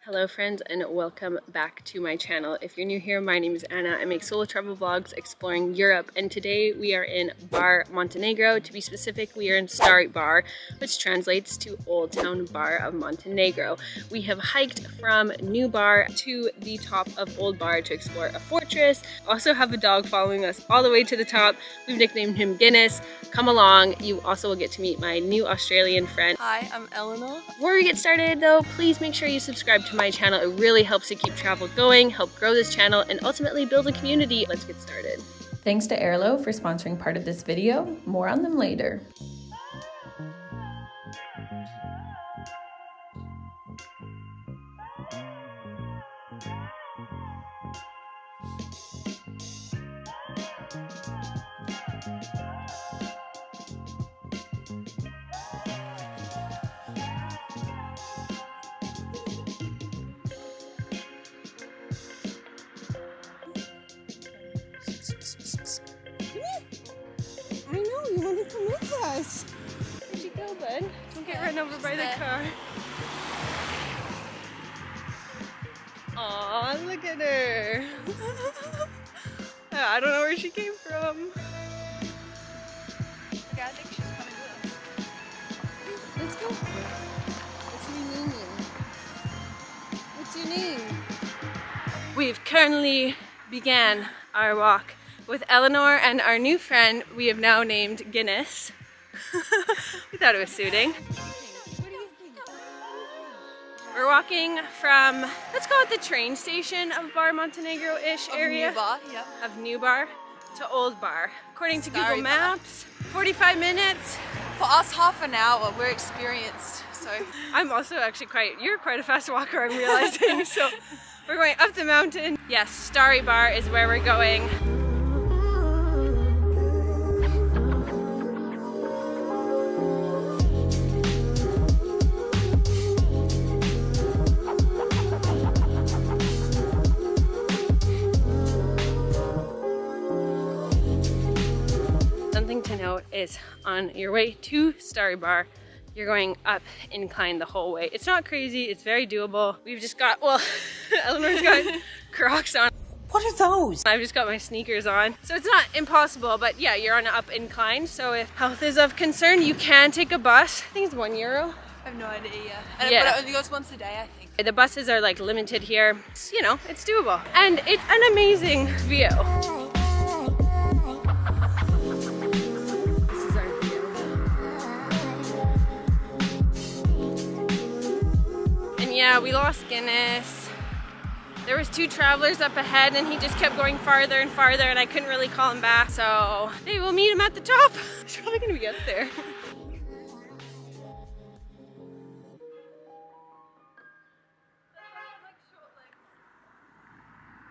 Hello friends and welcome back to my channel. If you're new here, my name is Anna. I make solo travel vlogs exploring Europe, and today we are in Bar, Montenegro. To be specific, we are in Stari Bar, which translates to Old Town Bar of Montenegro. We have hiked from New Bar to the top of Old Bar to explore a fortress. Also have a dog following us all the way to the top. We've nicknamed him Guinness. Come along. You also will get to meet my new Australian friend. Hi, I'm Eleanor. Before we get started though, please make sure you subscribe to my channel. It really helps to keep travel going, help grow this channel, and ultimately build a community. Let's get started. Thanks to Airlo for sponsoring part of this video. More on them later. I know, you want to come with us. Where'd you go, bud? Don't get run over by the car. Aw, look at her. I don't know where she came from. Yeah, I think she's coming with us. Let's go. What's your name? We've currently began our walk with Eleanor and our new friend we have now named Guinness. We thought it was suiting. We're walking from, let's call it the train station of Bar Montenegro-ish area. New Bar, yeah. Of New Bar to Old Bar. According to Stari Google Maps, 45 minutes. For us, half an hour. We're experienced, so. I'm also actually you're quite a fast walker, I'm realizing. So we're going up the mountain. Yes, Stari Bar is where we're going. Something to note is on your way to Stari Bar, you're going up incline the whole way. It's not crazy, it's very doable. We've just got, well, Eleanor's got Crocs on. What are those? I've just got my sneakers on. So it's not impossible, but yeah, you're on an up incline. So if health is of concern, you can take a bus. I think it's €1. I have no idea, Yeah. But it only goes once a day, I think. The buses are like limited here. You know, it's doable. And it's an amazing view. Yeah, we lost Guinness. There was 2 travelers up ahead and he just kept going farther and farther and I couldn't really call him back. So maybe we'll meet him at the top. He's probably gonna be up there.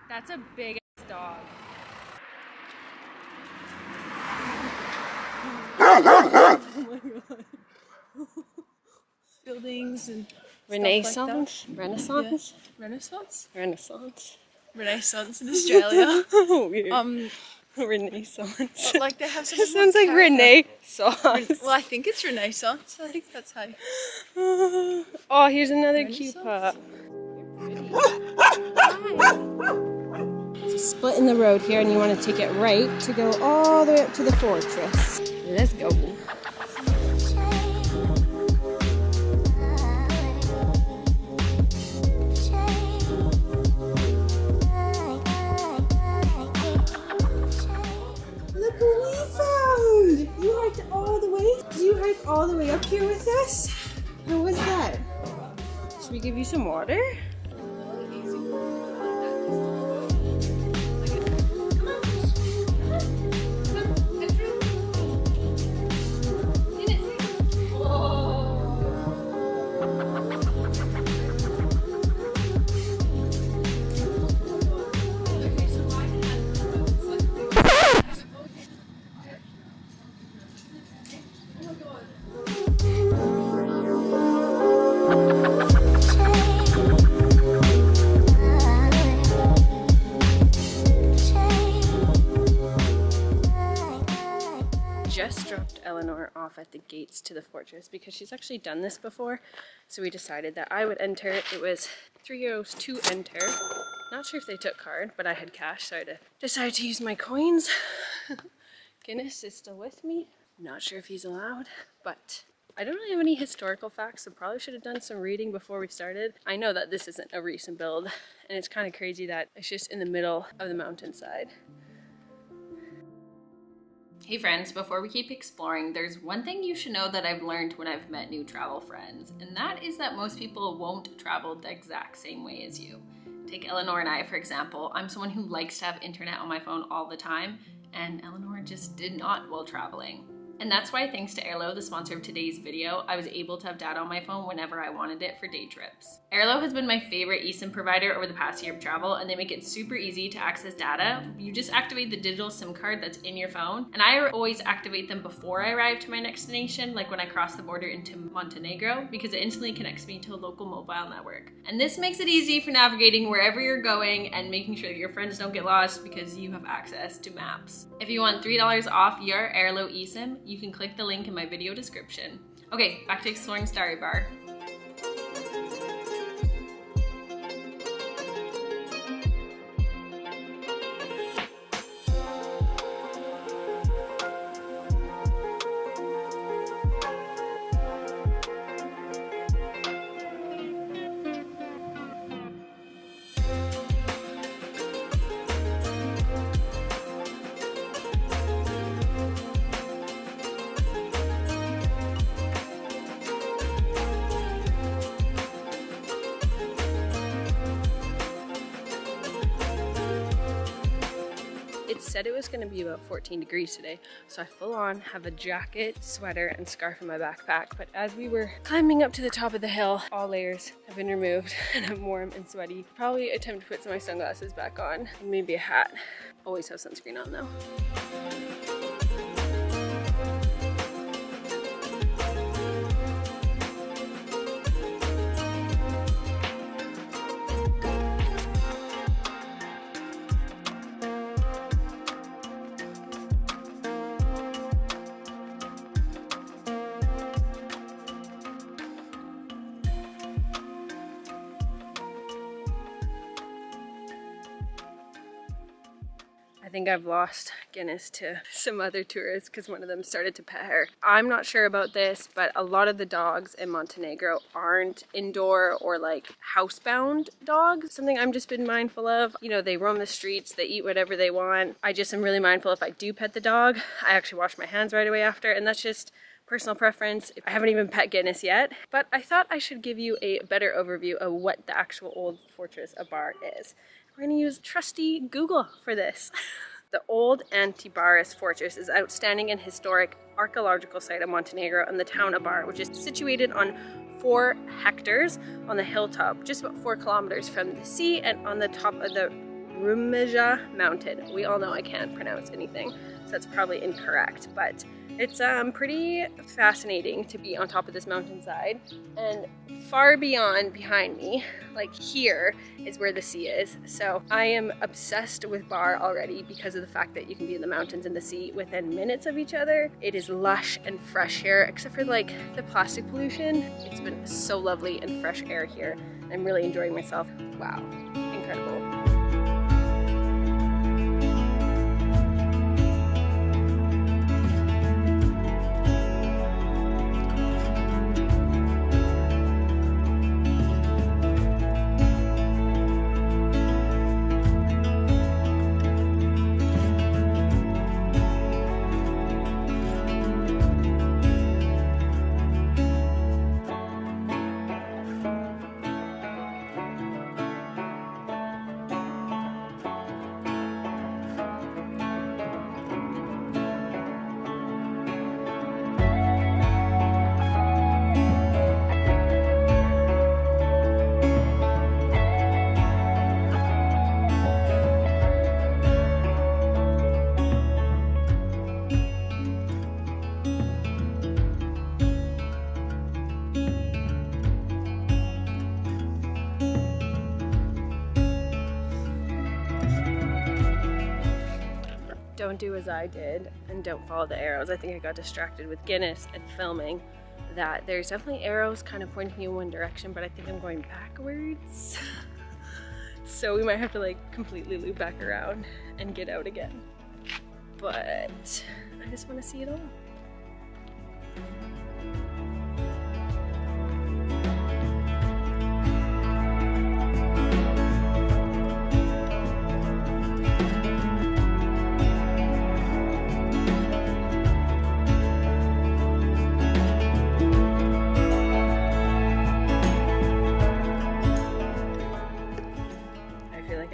That's a big ass dog. Oh my god. Buildings and Renaissance? like Renaissance? Yeah. Renaissance? Renaissance. Renaissance in Australia. Weird. Renaissance. Like they have It sounds like Renee sauce. Well, I think it's Renaissance. I think that's how. Oh, here's another cute pup. So split in the road here, and you want to take it right to go all the way up to the fortress. Let's go. All the way up here with us? How was that? Should we give you some water? Eleanor off at the gates to the fortress because she's actually done this before. So we decided that I would enter. It was €3 to enter. Not sure if they took card, but I had cash, so I decided to use my coins. Guinness is still with me. Not sure if he's allowed, but I don't really have any historical facts, so probably should have done some reading before we started. I know that this isn't a recent build, and it's kind of crazy that it's just in the middle of the mountainside. Hey friends, before we keep exploring, there's one thing you should know that I've learned when I've met new travel friends, and that is that most people won't travel the exact same way as you. Take Eleanor and I, for example. I'm someone who likes to have internet on my phone all the time, and Eleanor just did not while traveling. And that's why, thanks to Airlo, the sponsor of today's video, I was able to have data on my phone whenever I wanted it for day trips. Airlo has been my favorite eSIM provider over the past year of travel, and they make it super easy to access data. You just activate the digital SIM card that's in your phone, and I always activate them before I arrive to my next destination, like when I cross the border into Montenegro, because it instantly connects me to a local mobile network. And this makes it easy for navigating wherever you're going and making sure that your friends don't get lost because you have access to maps. If you want $3 off your Airlo eSIM, you can click the link in my video description. Okay, back to exploring Stari Bar. It said it was going to be about 14 degrees today, so I full on have a jacket, sweater, and scarf in my backpack. But as we were climbing up to the top of the hill, all layers have been removed and I'm warm and sweaty. Probably attempt to put some of my sunglasses back on and maybe a hat. Always have sunscreen on though. I think I've lost Guinness to some other tourists because one of them started to pet her. I'm not sure about this, but a lot of the dogs in Montenegro aren't indoor or like housebound dogs. Something I'm just been mindful of. You know, they roam the streets, they eat whatever they want. I just am really mindful if I do pet the dog, I actually wash my hands right away after, and that's just personal preference. I haven't even pet Guinness yet, but I thought I should give you a better overview of what the actual old fortress of Bar is. We're gonna use trusty Google for this. The old Antibaris fortress is an outstanding and historic archaeological site of Montenegro and the town of Bar, which is situated on 4 hectares on the hilltop, just about 4 kilometers from the sea and on the top of the Rumija mountain. We all know I can't pronounce anything, so that's probably incorrect, but it's pretty fascinating to be on top of this mountainside, and far beyond behind me, like here, is where the sea is. So I am obsessed with Bar already because of the fact that you can be in the mountains and the sea within minutes of each other. It is lush and fresh here, except for like the plastic pollution. It's been so lovely and fresh air here. I'm really enjoying myself. Wow, incredible. don't do as I did and don't follow the arrows. I think I got distracted with Guinness and filming that there's definitely arrows kind of pointing in one direction, but I think I'm going backwards. So we might have to like completely loop back around and get out again. But I just want to see it all.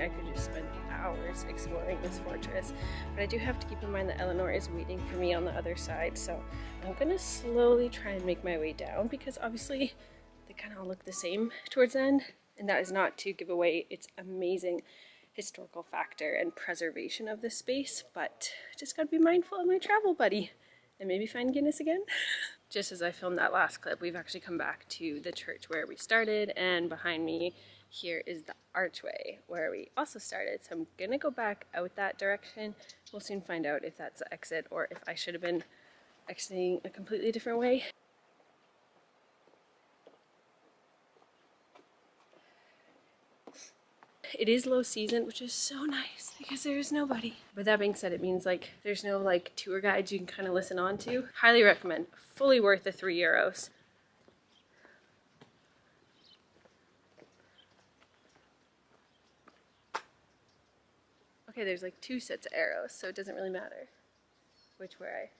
I could just spend hours exploring this fortress, but I do have to keep in mind that Eleanor is waiting for me on the other side, so I'm gonna slowly try and make my way down because obviously they kind of all look the same towards the end, and that is not to give away its amazing historical factor and preservation of this space, but just gotta be mindful of my travel buddy and maybe find Guinness again. Just as I filmed that last clip, we've actually come back to the church where we started, and behind me here is the archway where we also started. So I'm gonna go back out that direction. We'll soon find out if that's the exit or if I should have been exiting a completely different way. It is low season, which is so nice because there is nobody. But that being said, it means like there's no like tour guides you can kind of listen on to. Highly recommend. Fully worth the €3. Okay, there's like 2 sets of arrows, so it doesn't really matter which way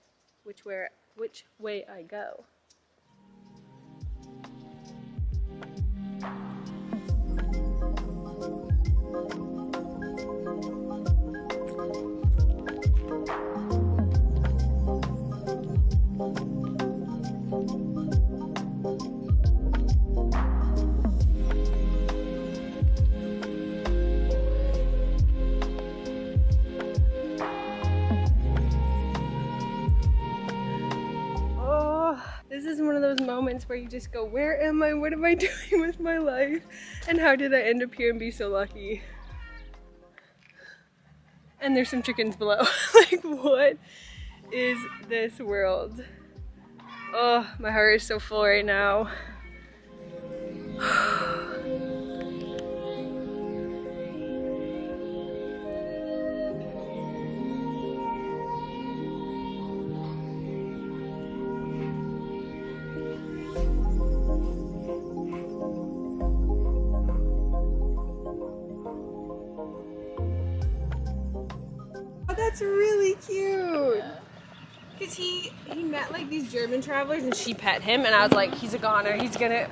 I go. This is one of those moments where you just go, where am I? What am I doing with my life? And how did I end up here and be so lucky? And there's some chickens below. Like, what is this world? Oh, my heart is so full right now. That's really cute. Because he met like these German travelers and she pet him and I was like, he's a goner, he's gonna,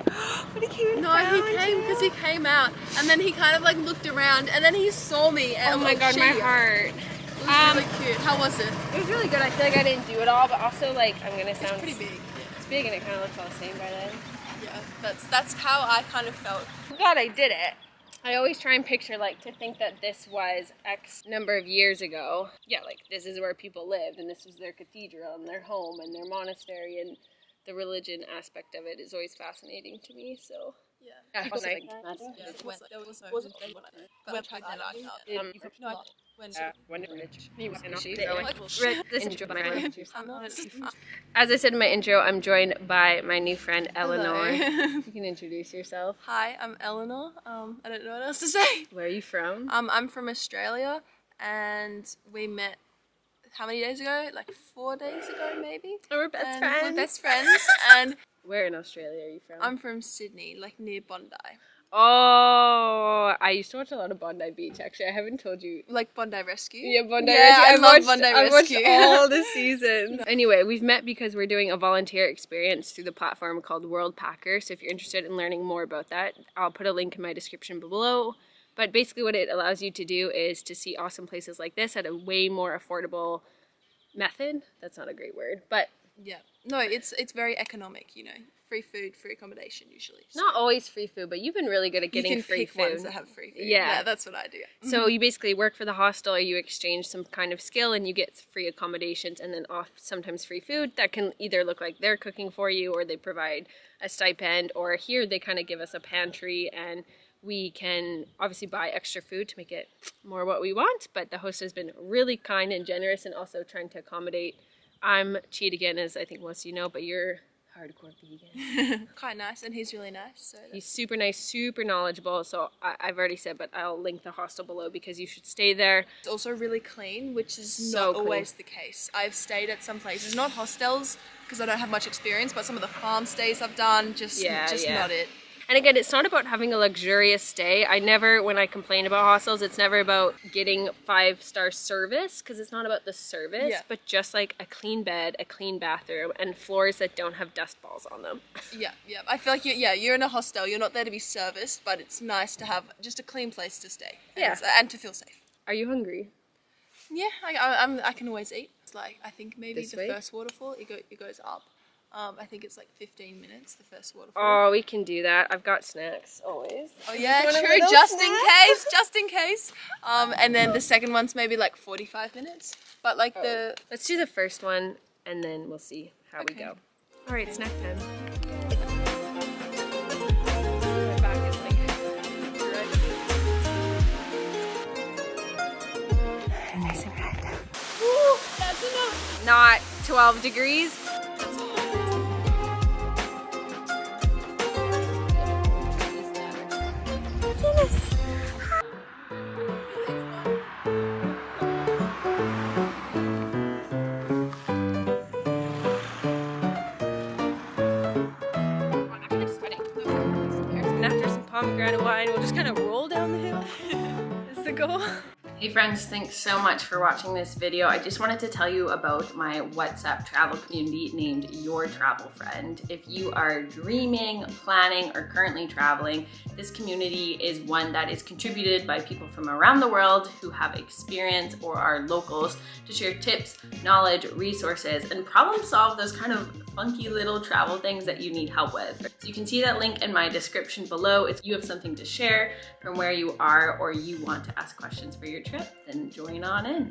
but he came. No, he came because he came out and then he kind of like looked around and then he saw me and oh my god, my heart. It was really cute. How was it? It was really good. I feel like I didn't do it all, but also like, I'm gonna sound. It's pretty big. It's big and it kind of looks all the same by then. Yeah, that's how I kind of felt. God, I did it. I always try and picture, like, to think that this was X number of years ago. Yeah, like, this is where people lived, and this was their cathedral, and their home, and their monosterium, and the religion aspect of it is always fascinating to me, so. Yeah. As I said in my intro, I'm joined by my new friend Eleanor. Hello. You can introduce yourself. Hi, I'm Eleanor. I don't know what else to say. Where are you from? I'm from Australia, and we met how many days ago? Like 4 days ago, maybe. Oh, we're best friends. We're best friends, and where in Australia are you from? I'm from Sydney, like near Bondi. Oh, I used to watch a lot of Bondi Beach, actually. I haven't told you. Like Bondi Rescue? Yeah, Bondi yeah, Rescue. I love Bondi I Rescue. watched all the seasons. Anyway, we've met because we're doing a volunteer experience through the platform called World Packer. So if you're interested in learning more about that, I'll put a link in my description below. But basically what it allows you to do is to see awesome places like this at a way more affordable method. That's not a great word, but... Yeah. No, it's very economic, you know. Free food, free accommodation usually. So. Not always free food, but you've been really good at getting free food. You can pick ones that have free food. Yeah, that's what I do. So you basically work for the hostel or you exchange some kind of skill and you get free accommodations and then sometimes free food that can either look like they're cooking for you or they provide a stipend, or here they kind of give us a pantry and We can obviously buy extra food to make it more what we want, but the host has been really kind and generous and also trying to accommodate. I'm cheat again, as I think most of you know, but you're hardcore vegan. Quite nice, and he's really nice. So He's super nice, super knowledgeable. So I've already said, but I'll link the hostel below because you should stay there. It's also really clean, which is So not clean. always the case. I've stayed at some places, not hostels, because I don't have much experience, but some of the farm stays I've done, just not it. And again, it's not about having a luxurious stay. When I complain about hostels, it's never about getting 5-star service, because it's not about the service, but just like a clean bed, a clean bathroom, and floors that don't have dust balls on them. Yeah. I feel like you're in a hostel. You're not there to be serviced, but it's nice to have just a clean place to stay. And to feel safe. Are you hungry? Yeah, I can always eat. It's like, I think maybe This the way? first waterfall, it goes up. I think it's like 15 minutes, the first waterfall. Oh, we can do that. I've got snacks always. Oh yeah, true, just in case. And then the second one's maybe like 45 minutes. But like Let's do the first one and then we'll see how we go. All right, snack time. My back is like nice and red. Woo, that's enough. Not 12 degrees. Pomegranate wine, we'll just kind of roll down the hill. Is the goal. Hey friends, thanks so much for watching this video. I just wanted to tell you about my WhatsApp travel community named Your Travel Friend. If you are dreaming, planning, or currently traveling, this community is one that is contributed by people from around the world who have experience or are locals to share tips, knowledge, resources, and problem solve those kind of funky little travel things that you need help with. So you can see that link in my description below if you have something to share from where you are or you want to ask questions for your trip, then join on in.